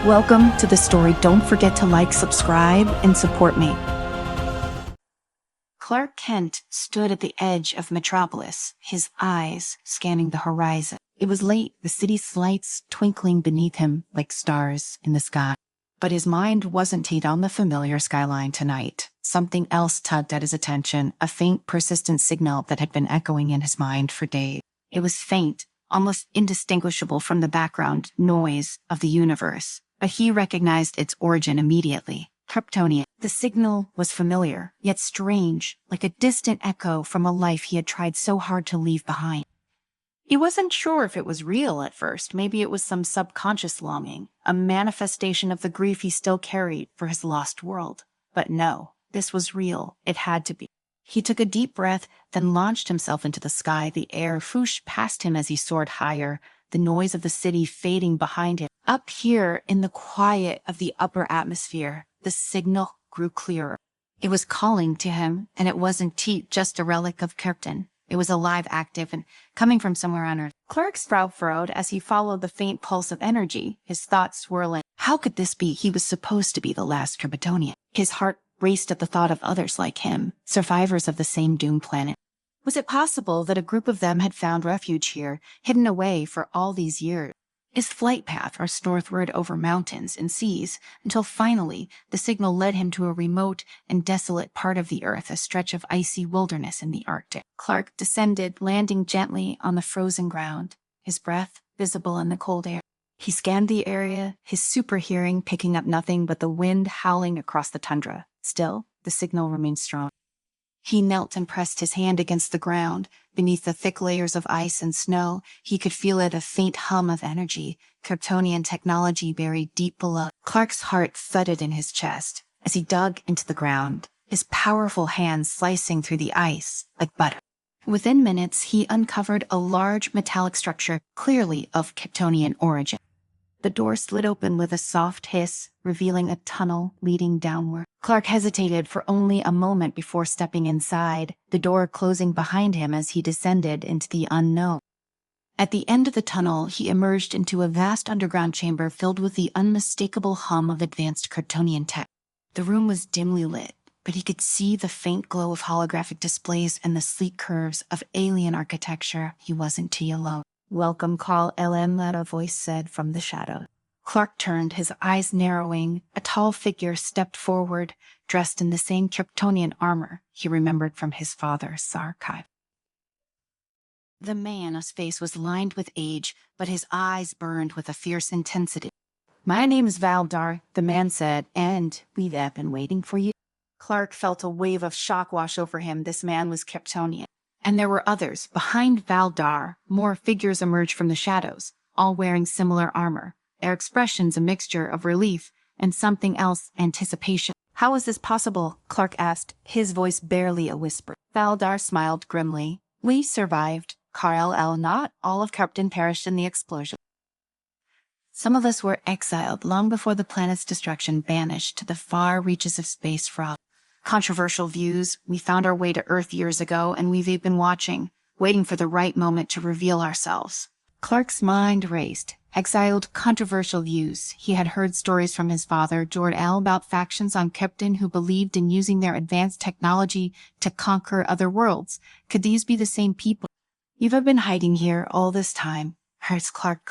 Welcome to the story. Don't forget to like, subscribe, and support me. Clark Kent stood at the edge of Metropolis, his eyes scanning the horizon. It was late, the city's lights twinkling beneath him like stars in the sky. But his mind wasn't teed on the familiar skyline tonight. Something else tugged at his attention, a faint, persistent signal that had been echoing in his mind for days. It was faint, almost indistinguishable from the background noise of the universe. But he recognized its origin immediately. Kryptonian. The signal was familiar, yet strange, like a distant echo from a life he had tried so hard to leave behind. He wasn't sure if it was real at first. Maybe it was some subconscious longing, a manifestation of the grief he still carried for his lost world. But no, this was real. It had to be. He took a deep breath, then launched himself into the sky. The air whooshed past him as he soared higher, the noise of the city fading behind him. Up here, in the quiet of the upper atmosphere, the signal grew clearer. It was calling to him, and it wasn't just a relic of Krypton. It was alive, active, and coming from somewhere on Earth. Clark's brow furrowed as he followed the faint pulse of energy, his thoughts swirling. How could this be? He was supposed to be the last Kryptonian. His heart raced at the thought of others like him, survivors of the same doomed planet. Was it possible that a group of them had found refuge here, hidden away for all these years? His flight path was northward over mountains and seas, until finally the signal led him to a remote and desolate part of the Earth, a stretch of icy wilderness in the Arctic. Clark descended, landing gently on the frozen ground, his breath visible in the cold air. He scanned the area, his super hearing picking up nothing but the wind howling across the tundra. Still, the signal remained strong. He knelt and pressed his hand against the ground. Beneath the thick layers of ice and snow, he could feel it, a faint hum of energy, Kryptonian technology buried deep below. Clark's heart thudded in his chest as he dug into the ground, his powerful hands slicing through the ice like butter. Within minutes, he uncovered a large metallic structure, clearly of Kryptonian origin. The door slid open with a soft hiss, revealing a tunnel leading downward. Clark hesitated for only a moment before stepping inside, the door closing behind him as he descended into the unknown. At the end of the tunnel, he emerged into a vast underground chamber filled with the unmistakable hum of advanced Kryptonian tech. The room was dimly lit, but he could see the faint glow of holographic displays and the sleek curves of alien architecture. He wasn't too alone. "Welcome, Call LM," a voice said from the shadow. Clark turned, his eyes narrowing. A tall figure stepped forward, dressed in the same Kryptonian armor he remembered from his father's archive. The man's face was lined with age, but his eyes burned with a fierce intensity. "My name is Valdar," the man said, "and we've been waiting for you." Clark felt a wave of shock wash over him. This man was Kryptonian. And there were others. Behind Valdar, more figures emerged from the shadows, all wearing similar armor, their expressions a mixture of relief and something else, anticipation. "How is this possible?" Clark asked, his voice barely a whisper. Valdar smiled grimly. "We survived. Kal-El, not all of Krypton perished in the explosion. Some of us were exiled long before the planet's destruction, banished to the far reaches of space for all controversial views. We found our way to Earth years ago, and we've been watching, waiting for the right moment to reveal ourselves." Clark's mind raced. Exiled, controversial views. He had heard stories from his father, Jor-El, about factions on Krypton who believed in using their advanced technology to conquer other worlds. Could these be the same people? "You've been hiding here all this time?" Here's Clark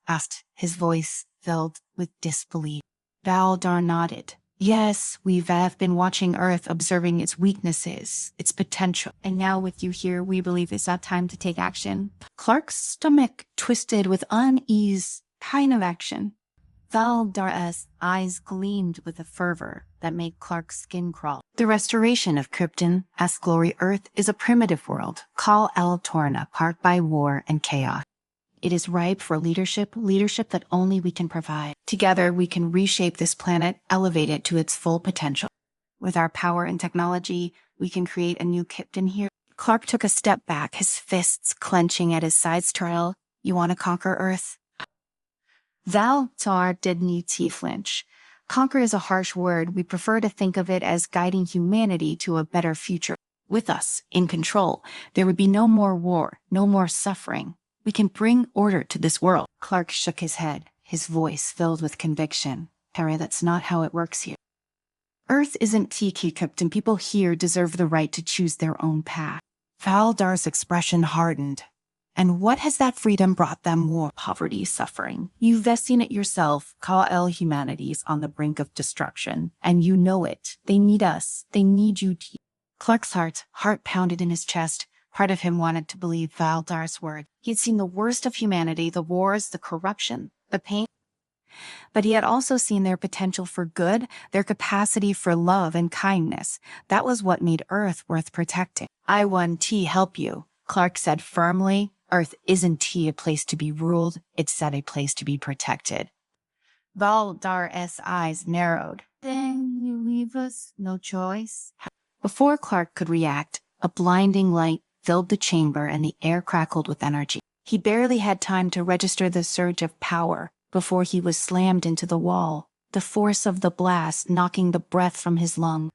asked, his voice filled with disbelief. Valdar nodded. "Yes, we've been watching Earth, observing its weaknesses, its potential. And now with you here, we believe it's our time to take action." Clark's stomach twisted with unease. "Kind of action?" Valdar's eyes gleamed with a fervor that made Clark's skin crawl. "The restoration of Krypton, as Glory Earth, is a primitive world, Kal-El Torna, marked by war and chaos. It is ripe for leadership that only we can provide. Together, we can reshape this planet, elevate it to its full potential. With our power and technology, we can create a new Krypton here." Clark took a step back, his fists clenching at his sides. "Trail, you want to conquer Earth?" Valdar didn't flinch. "Conquer is a harsh word. We prefer to think of it as guiding humanity to a better future. With us, in control, there would be no more war, no more suffering. We can bring order to this world." Clark shook his head, his voice filled with conviction. Harry, that's not how it works here. Earth isn't tiki, Krypton. People here deserve the right to choose their own path. Valdar's expression hardened. And what has that freedom brought them? War, poverty, suffering. You've seen it yourself. Call humanity's on the brink of destruction. And you know it. They need us. They need you. Clark's heart pounded in his chest. Part of him wanted to believe Valdar's word. He had seen the worst of humanity, the wars, the corruption, the pain. But he had also seen their potential for good, their capacity for love and kindness. That was what made Earth worth protecting. I want to help you, Clark said firmly. Earth isn't a place to be ruled, it's a place to be protected. Valdar's eyes narrowed. Then you leave us no choice? Before Clark could react, a blinding light filled the chamber and the air crackled with energy. He barely had time to register the surge of power before he was slammed into the wall, the force of the blast knocking the breath from his lung.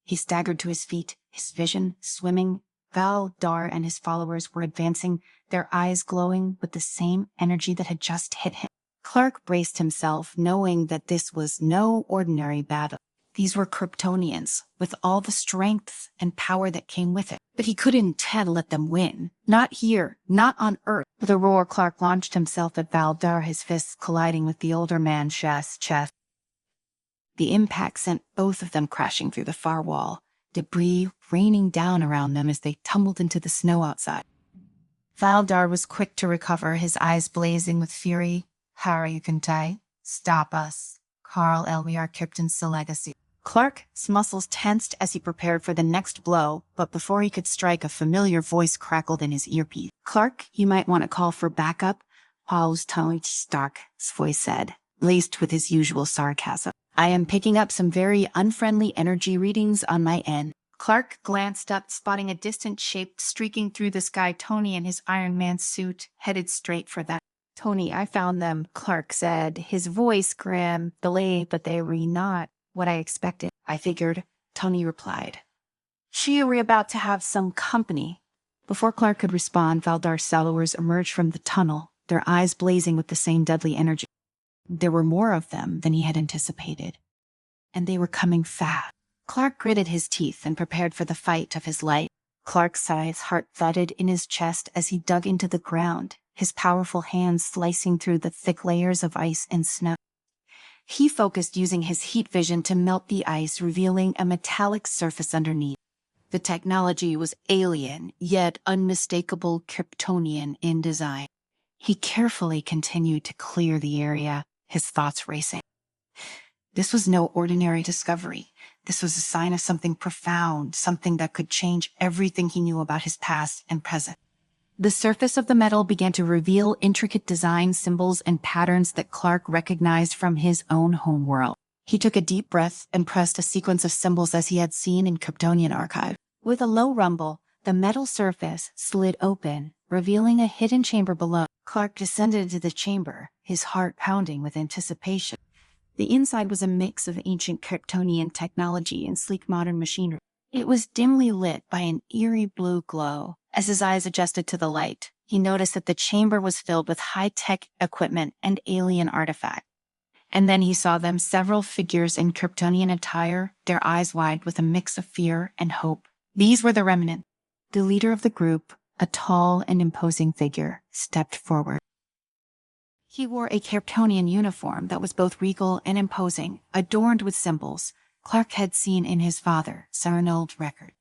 He staggered to his feet, his vision swimming. Valdar and his followers were advancing, their eyes glowing with the same energy that had just hit him. Clark braced himself, knowing that this was no ordinary battle. These were Kryptonians, with all the strength and power that came with it. But he couldn't let them win. Not here, not on Earth. With a roar, Clark launched himself at Valdar, his fists colliding with the older man's chest. The impact sent both of them crashing through the far wall, debris raining down around them as they tumbled into the snow outside. Valdar was quick to recover, his eyes blazing with fury. Harry, you can die. Stop us. Carl we are Krypton's legacy. Clark's muscles tensed as he prepared for the next blow, but before he could strike, a familiar voice crackled in his earpiece. Clark, you might want to call for backup. Paul's tone Stark's voice said, laced with his usual sarcasm. I am picking up some very unfriendly energy readings on my end. Clark glanced up, spotting a distant shape streaking through the sky. Tony in his Iron Man suit headed straight for that. Tony, I found them, Clark said, his voice grim, delayed, but they were not what I expected. I figured, Tony replied. She were about to have some company. Before Clark could respond, Valdar's followers emerged from the tunnel, their eyes blazing with the same deadly energy. There were more of them than he had anticipated, and they were coming fast. Clark gritted his teeth and prepared for the fight of his life. Clark's heart thudded in his chest as he dug into the ground, his powerful hands slicing through the thick layers of ice and snow. He focused using his heat vision to melt the ice, revealing a metallic surface underneath. The technology was alien, yet unmistakable Kryptonian in design. He carefully continued to clear the area, his thoughts racing. This was no ordinary discovery. This was a sign of something profound, something that could change everything he knew about his past and present. The surface of the metal began to reveal intricate design symbols and patterns that Clark recognized from his own homeworld. He took a deep breath and pressed a sequence of symbols as he had seen in Kryptonian archive. With a low rumble, the metal surface slid open, revealing a hidden chamber below. Clark descended into the chamber, his heart pounding with anticipation. The inside was a mix of ancient Kryptonian technology and sleek modern machinery. It was dimly lit by an eerie blue glow. As his eyes adjusted to the light, he noticed that the chamber was filled with high-tech equipment and alien artifacts. And then he saw them, several figures in Kryptonian attire, their eyes wide with a mix of fear and hope. These were the remnant. The leader of the group, a tall and imposing figure, stepped forward. He wore a Kryptonian uniform that was both regal and imposing, adorned with symbols Clark had seen in his father, Sarnold's record.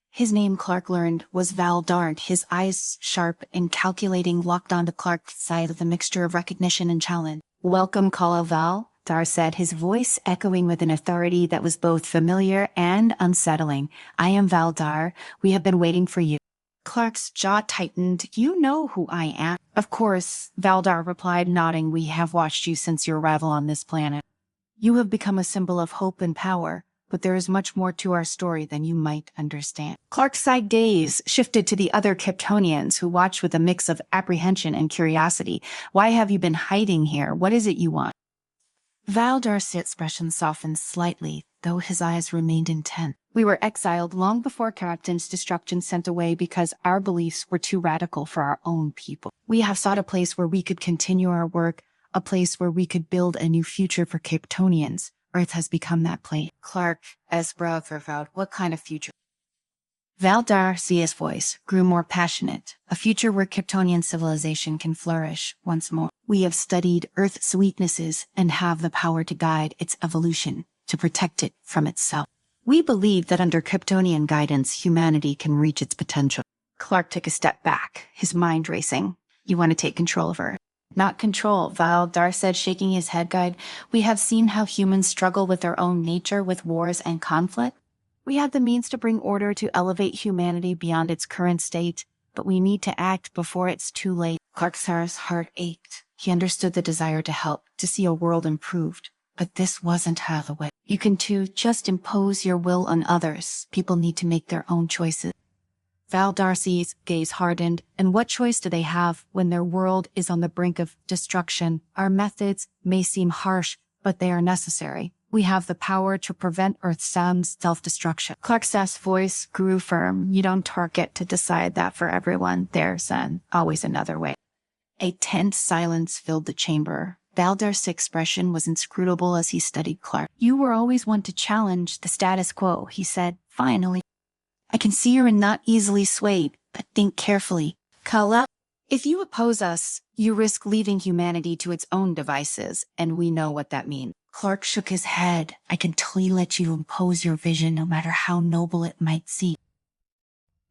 His name, Clark learned, was Valdar, his eyes sharp and calculating, locked onto Clark's side with a mixture of recognition and challenge. Welcome, Call Val, Dar said, his voice echoing with an authority that was both familiar and unsettling. I am Valdar. We have been waiting for you. Clark's jaw tightened. You know who I am. Of course, Valdar replied, nodding. We have watched you since your arrival on this planet. You have become a symbol of hope and power, but there is much more to our story than you might understand. Clark's side gaze shifted to the other Kryptonians, who watched with a mix of apprehension and curiosity. Why have you been hiding here? What is it you want? Valdar's expression softened slightly, though his eyes remained intent. We were exiled long before Krypton's destruction, sent away because our beliefs were too radical for our own people. We have sought a place where we could continue our work, a place where we could build a new future for Kryptonians. Earth has become that place. Clark, as brow vowed, what kind of future? Valdarcia's voice grew more passionate, a future where Kryptonian civilization can flourish once more. We have studied Earth's weaknesses and have the power to guide its evolution, to protect it from itself. We believe that under Kryptonian guidance, humanity can reach its potential. Clark took a step back, his mind racing. You want to take control of Earth? Not control, Valdar said, shaking his head. Guide. We have seen how humans struggle with their own nature, with wars and conflict. We have the means to bring order, to elevate humanity beyond its current state, but we need to act before it's too late. Clark's heart ached. He understood the desire to help, to see a world improved. But this wasn't how the way. You can too just impose your will on others. People need to make their own choices. Valdarci's gaze hardened. And what choice do they have when their world is on the brink of destruction? Our methods may seem harsh, but they are necessary. We have the power to prevent Earth's self-destruction. Clark's voice grew firm. You don't get to decide that for everyone. There's always another way. A tense silence filled the chamber. Valdar's expression was inscrutable as he studied Clark. You were always one to challenge the status quo, he said, finally. I can see you're not easily swayed, but think carefully. Kala, if you oppose us, you risk leaving humanity to its own devices, and we know what that means. Clark shook his head. I can totally let you impose your vision, no matter how noble it might seem.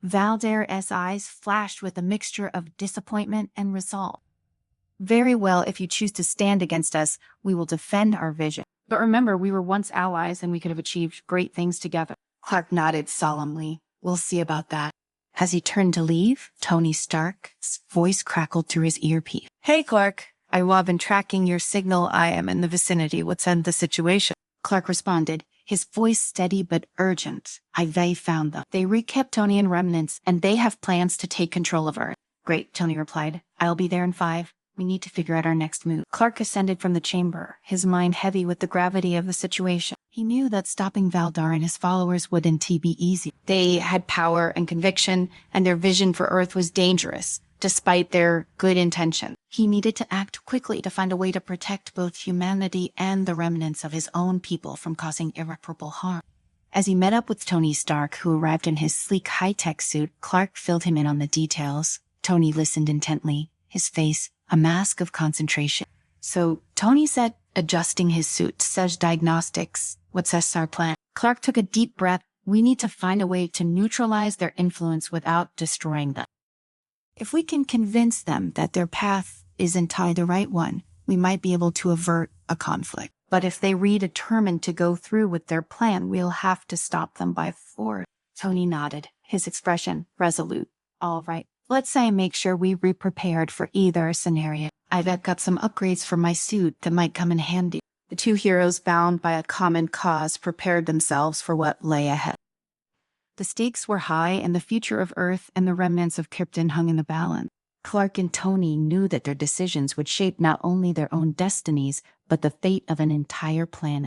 Valdar's eyes flashed with a mixture of disappointment and resolve. Very well, if you choose to stand against us, we will defend our vision. But remember, we were once allies and we could have achieved great things together. Clark nodded solemnly. We'll see about that. As he turned to leave, Tony Stark's voice crackled through his earpiece. Hey, Clark. I've been tracking your signal. I am in the vicinity. What's the situation? Clark responded, his voice steady but urgent. They found them. They Kryptonian remnants, and they have plans to take control of Earth. Great, Tony replied. I'll be there in 5. We need to figure out our next move. Clark ascended from the chamber, his mind heavy with the gravity of the situation. He knew that stopping Valdar and his followers wouldn't be easy. They had power and conviction, and their vision for Earth was dangerous, despite their good intention. He needed to act quickly to find a way to protect both humanity and the remnants of his own people from causing irreparable harm. As he met up with Tony Stark, who arrived in his sleek high-tech suit, Clark filled him in on the details. Tony listened intently, his face a mask of concentration. So Tony said, adjusting his suit, says diagnostics. What's our plan? Clark took a deep breath. We need to find a way to neutralize their influence without destroying them. If we can convince them that their path isn't the right one, we might be able to avert a conflict. But if they determined to go through with their plan, we'll have to stop them by force. Tony nodded, his expression resolute. All right. Let's make sure we prepared for either scenario. I've got some upgrades for my suit that might come in handy. The two heroes, bound by a common cause, prepared themselves for what lay ahead. The stakes were high, and the future of Earth and the remnants of Krypton hung in the balance. Clark and Tony knew that their decisions would shape not only their own destinies, but the fate of an entire planet.